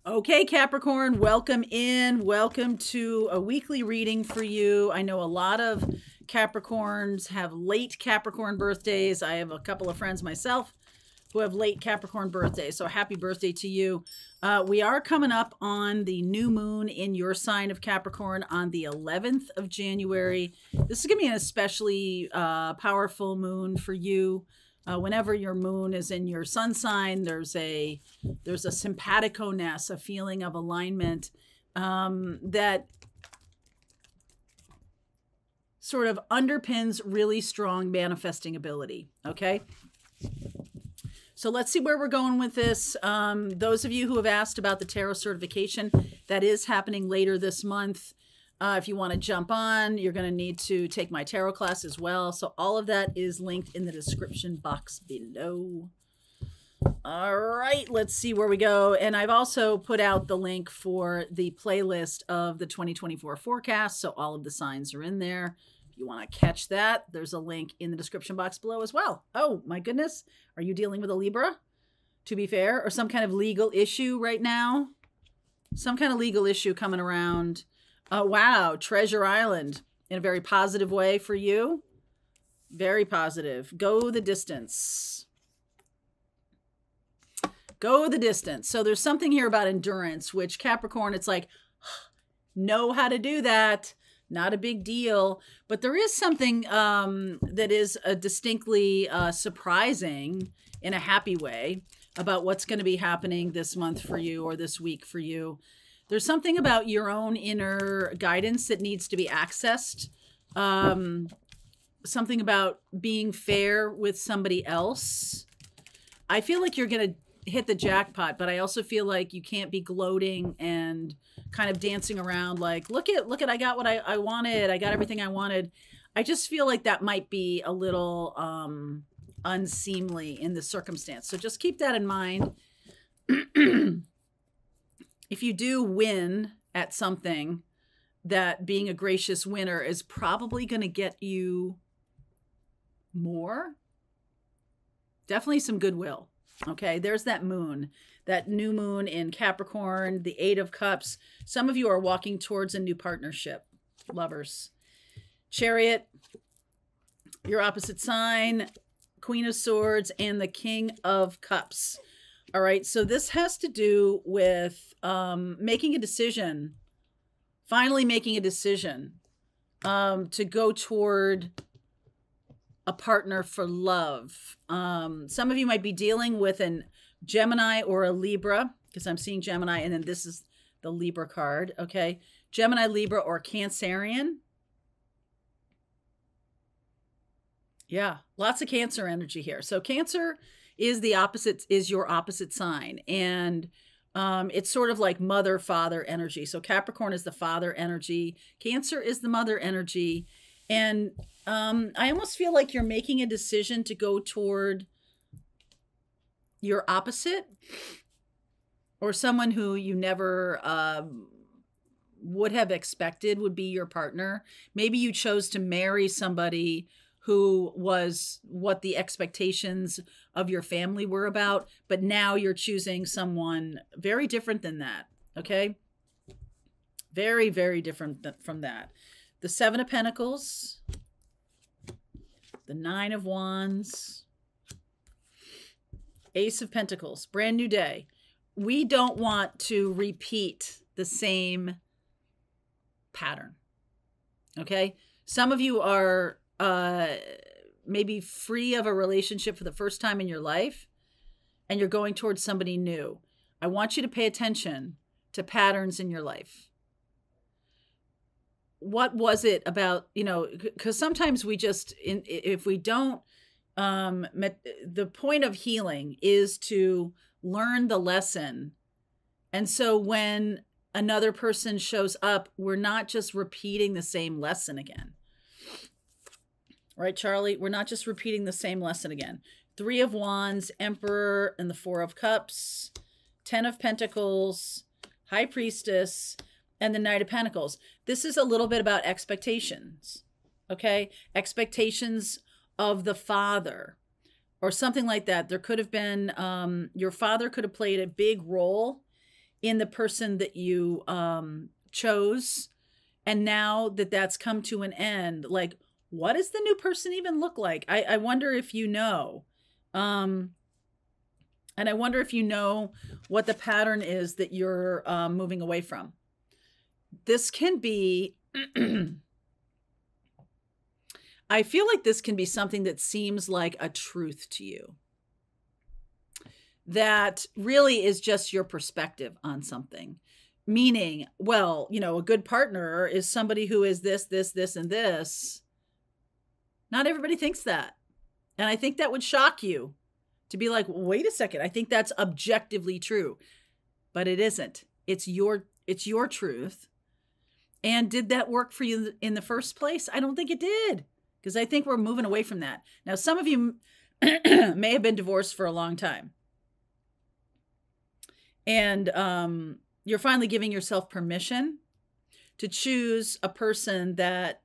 Okay, Capricorn, welcome in. Welcome to a weekly reading for you. I know a lot of Capricorns have late Capricorn birthdays. I have a couple of friends myself who have late Capricorn birthdays. So happy birthday to you. We are coming up on the new moon in your sign of Capricorn on the 11th of January. This is going to be an especially powerful moon for you. Whenever your moon is in your sun sign, there's a simpatico-ness, a feeling of alignment that sort of underpins really strong manifesting ability. Okay. So let's see where we're going with this. Those of you who have asked about the tarot certification, that is happening later this month. If you want to jump on, you're going to need to take my tarot class as well. So all of that is linked in the description box below. All right, let's see where we go. And I've also put out the link for the playlist of the 2024 forecast. So all of the signs are in there. If you want to catch that, there's a link in the description box below as well. Oh my goodness. Are you dealing with a Libra, to be fair, or some kind of legal issue right now? Some kind of legal issue coming around. Oh, wow. Treasure Island in a very positive way for you. Very positive. Go the distance. Go the distance. So there's something here about endurance, which Capricorn, it's like, know how to do that. Not a big deal. But there is something that is distinctly surprising in a happy way about what's going to be happening this month for you or this week for you. There's something about your own inner guidance that needs to be accessed. Something about being fair with somebody else. I feel like you're going to hit the jackpot, but I also feel like you can't be gloating and kind of dancing around like, look at, I got what I wanted. I got everything I wanted. I just feel like that might be a little unseemly in the circumstance. So just keep that in mind. If you do win at something, that being a gracious winner is probably going to get you more. Definitely some goodwill. Okay, there's that moon, that new moon in Capricorn, the 8 of Cups. Some of you are walking towards a new partnership, lovers. Chariot, your opposite sign, Queen of Swords, and the King of Cups. All right, so this has to do with making a decision, finally making a decision to go toward a partner for love. Some of you might be dealing with a Gemini or a Libra, because I'm seeing Gemini, and then this is the Libra card, okay? Gemini, Libra, or Cancerian. Yeah, lots of Cancer energy here. So Cancer is the opposite, is your opposite sign. And it's sort of like mother, father energy. So Capricorn is the father energy. Cancer is the mother energy. And I almost feel like you're making a decision to go toward your opposite or someone who you never would have expected would be your partner. Maybe you chose to marry somebody who was what the expectations of your family were about, but now you're choosing someone very different than that, okay? Very, very different from that. The 7 of Pentacles, the 9 of Wands, Ace of Pentacles, brand new day. We don't want to repeat the same pattern, okay? Some of you are maybe free of a relationship for the first time in your life, and you're going towards somebody new. I want you to pay attention to patterns in your life. What was it about, you know, because sometimes we just, if we don't, the point of healing is to learn the lesson. And so when another person shows up, we're not just repeating the same lesson again. Right, Charlie? We're not just repeating the same lesson again. 3 of Wands, Emperor, and the 4 of Cups, 10 of Pentacles, High Priestess, and the Knight of Pentacles. This is a little bit about expectations, okay? Expectations of the father or something like that. There could have been, your father could have played a big role in the person that you chose. And now that that's come to an end, like, what does the new person even look like? I wonder if you know. And I wonder if you know what the pattern is that you're moving away from. This can be, I feel like this can be something that seems like a truth to you. That really is just your perspective on something. Meaning, well, you know, a good partner is somebody who is this, this, this, and this. Not everybody thinks that. And I think that would shock you to be like, wait a second, I think that's objectively true. But it isn't. It's your truth. And did that work for you in the first place? I don't think it did. Because I think we're moving away from that. Now, some of you may have been divorced for a long time. And you're finally giving yourself permission to choose a person that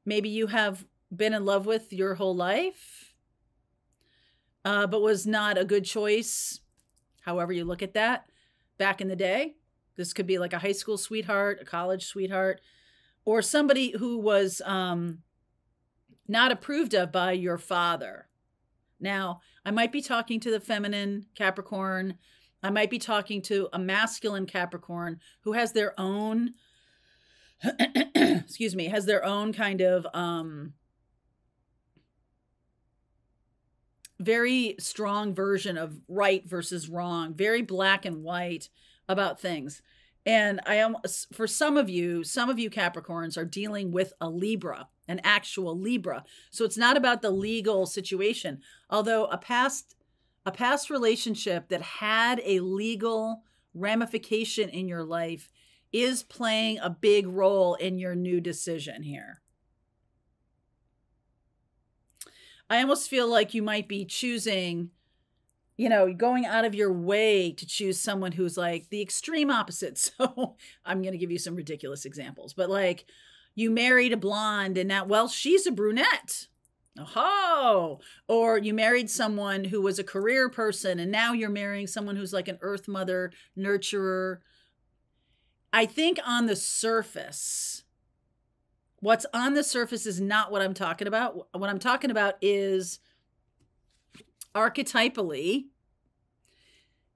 maybe you have been in love with your whole life, but was not a good choice, however you look at that, back in the day. This could be like a high school sweetheart, a college sweetheart, or somebody who was not approved of by your father. Now, I might be talking to the feminine Capricorn. I might be talking to a masculine Capricorn who has their own, excuse me, has their own kind of very strong version of right versus wrong, very black and white about things. And for some of you Capricorns are dealing with a Libra, an actual Libra. So it's not about the legal situation. Although a past relationship that had a legal ramification in your life is playing a big role in your new decision here. I almost feel like you might be choosing, you know, going out of your way to choose someone who's like the extreme opposite. So I'm going to give you some ridiculous examples, but like you married a blonde and now, well, she's a brunette. Oh, or you married someone who was a career person and now you're marrying someone who's like an earth mother, nurturer. I think on the surface, what's on the surface is not what I'm talking about. What I'm talking about is archetypally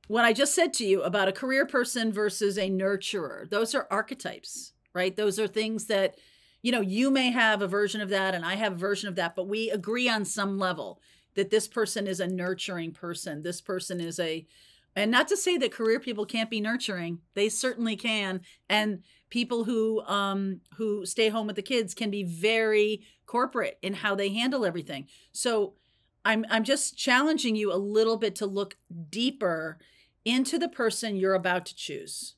what I just said to you about a career person versus a nurturer. Those are archetypes, right? Those are things that, you know, you may have a version of that and I have a version of that, but we agree on some level that this person is a nurturing person. This person is and not to say that career people can't be nurturing. They certainly can. And people who stay home with the kids can be very corporate in how they handle everything. So I'm just challenging you a little bit to look deeper into the person you're about to choose.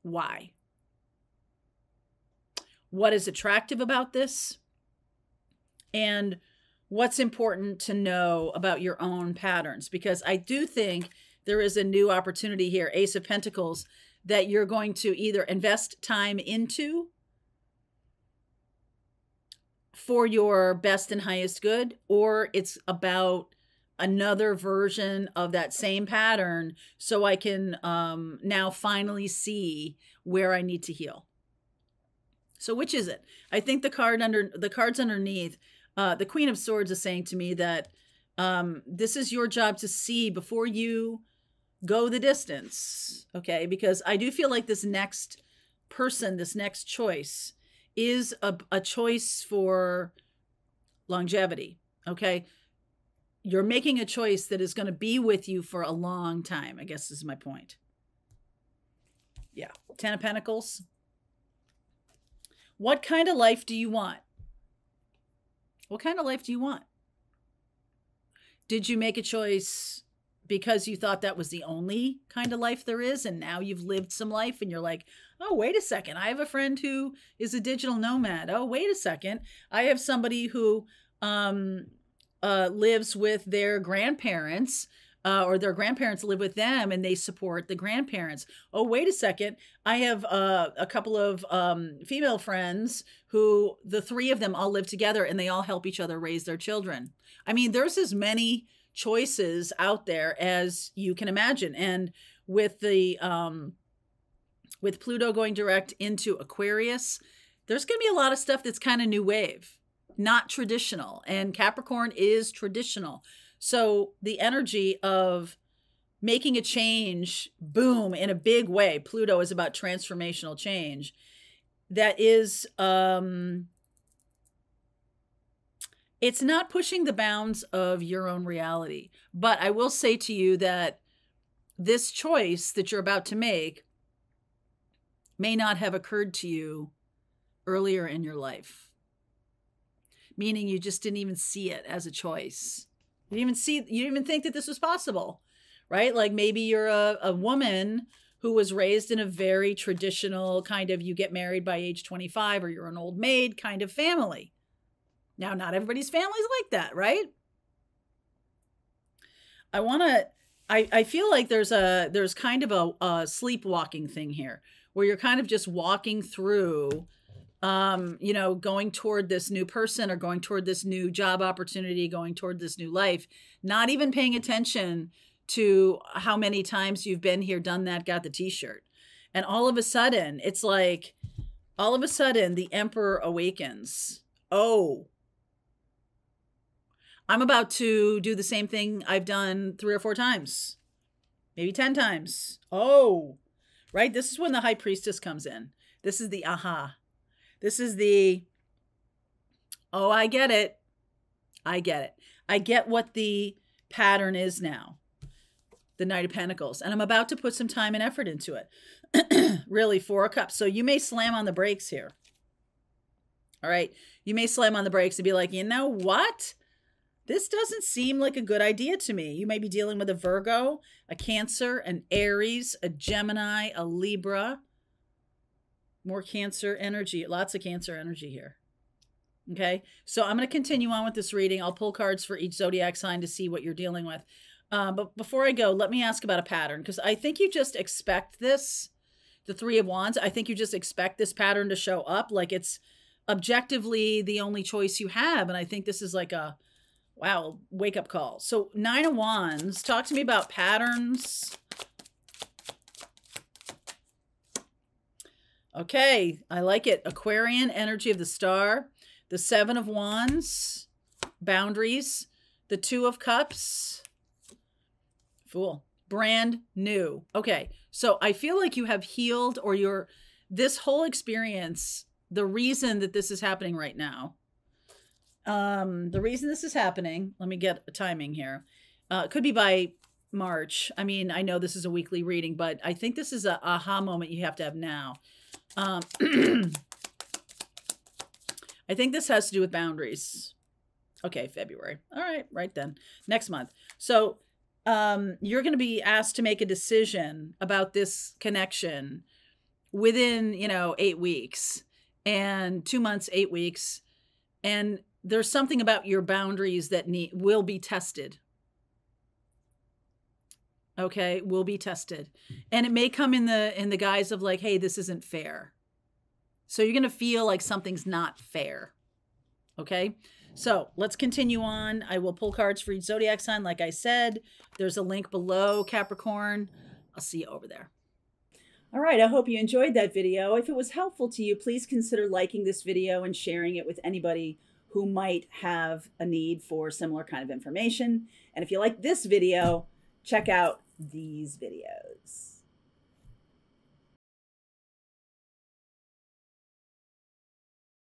Why? What is attractive about this? And what's important to know about your own patterns? Because I do think there is a new opportunity here, Ace of Pentacles, that you're going to either invest time into for your best and highest good, or it's about another version of that same pattern so I can now finally see where I need to heal. So which is it? I think the cards underneath, the Queen of Swords is saying to me that this is your job to see before you go the distance, okay? Because I do feel like this next person, this next choice is a choice for longevity, okay? You're making a choice that is going to be with you for a long time, I guess is my point. Yeah, 10 of Pentacles. What kind of life do you want? What kind of life do you want? Did you make a choice because you thought that was the only kind of life there is, and now you've lived some life and you're like, oh, wait a second, I have a friend who is a digital nomad. Oh, wait a second, I have somebody who lives with their grandparents, or their grandparents live with them and they support the grandparents. Oh, wait a second, I have a couple of female friends who the three of them all live together and they all help each other raise their children. I mean, there's as many choices out there as you can imagine. And with the with Pluto going direct into Aquarius, there's going to be a lot of stuff that's kind of new wave, not traditional. And Capricorn is traditional. So the energy of making a change, boom, in a big way. Pluto is about transformational change. That is, it's not pushing the bounds of your own reality. But I will say to you that this choice that you're about to make may not have occurred to you earlier in your life. Meaning you just didn't even see it as a choice. You didn't even think that this was possible, right? Like maybe you're a woman who was raised in a very traditional kind of, you get married by age 25 or you're an old maid kind of family. Now, not everybody's family is like that, right? I feel like there's kind of a sleepwalking thing here where you're kind of just walking through, you know, going toward this new person or going toward this new job opportunity, going toward this new life, not even paying attention to how many times you've been here, done that, got the t-shirt. And all of a sudden, it's like, all of a sudden the Emperor awakens. Oh, I'm about to do the same thing I've done 3 or 4 times, maybe 10 times. Oh, right. This is when the High Priestess comes in. This is the aha. This is the, oh, I get it. I get it. I get what the pattern is now. The Knight of Pentacles. And I'm about to put some time and effort into it. Really, 4 of Cups. So you may slam on the brakes here. All right. You may slam on the brakes and be like, you know what? This doesn't seem like a good idea to me. You may be dealing with a Virgo, a Cancer, an Aries, a Gemini, a Libra. More Cancer energy. Lots of Cancer energy here. Okay. So I'm going to continue on with this reading. I'll pull cards for each zodiac sign to see what you're dealing with. But before I go, let me ask about a pattern, because I think you just expect this, the 3 of Wands. I think you just expect this pattern to show up. Like it's objectively the only choice you have. And I think this is like a, wow, wake up call. So 9 of Wands, talk to me about patterns. Okay, I like it. Aquarian, energy of the star. The 7 of Wands, boundaries. The 2 of Cups, Fool, brand new. Okay, so I feel like you have healed, or this whole experience, the reason that this is happening right now, the reason this is happening, let me get a timing here. It could be by March. I mean, I know this is a weekly reading, but I think this is a aha moment you have to have now. I think this has to do with boundaries. Okay, February. All right, right then. Next month. So you're going to be asked to make a decision about this connection within, 8 weeks, and 2 months, 8 weeks. And there's something about your boundaries that will be tested. Okay, will be tested. And it may come in the guise of like, hey, this isn't fair. So you're going to feel like something's not fair. Okay, so let's continue on. I will pull cards for each zodiac sign. Like I said, there's a link below, Capricorn. I'll see you over there. All right, I hope you enjoyed that video. If it was helpful to you, please consider liking this video and sharing it with anybody who might have a need for similar kind of information. And if you like this video, check out these videos.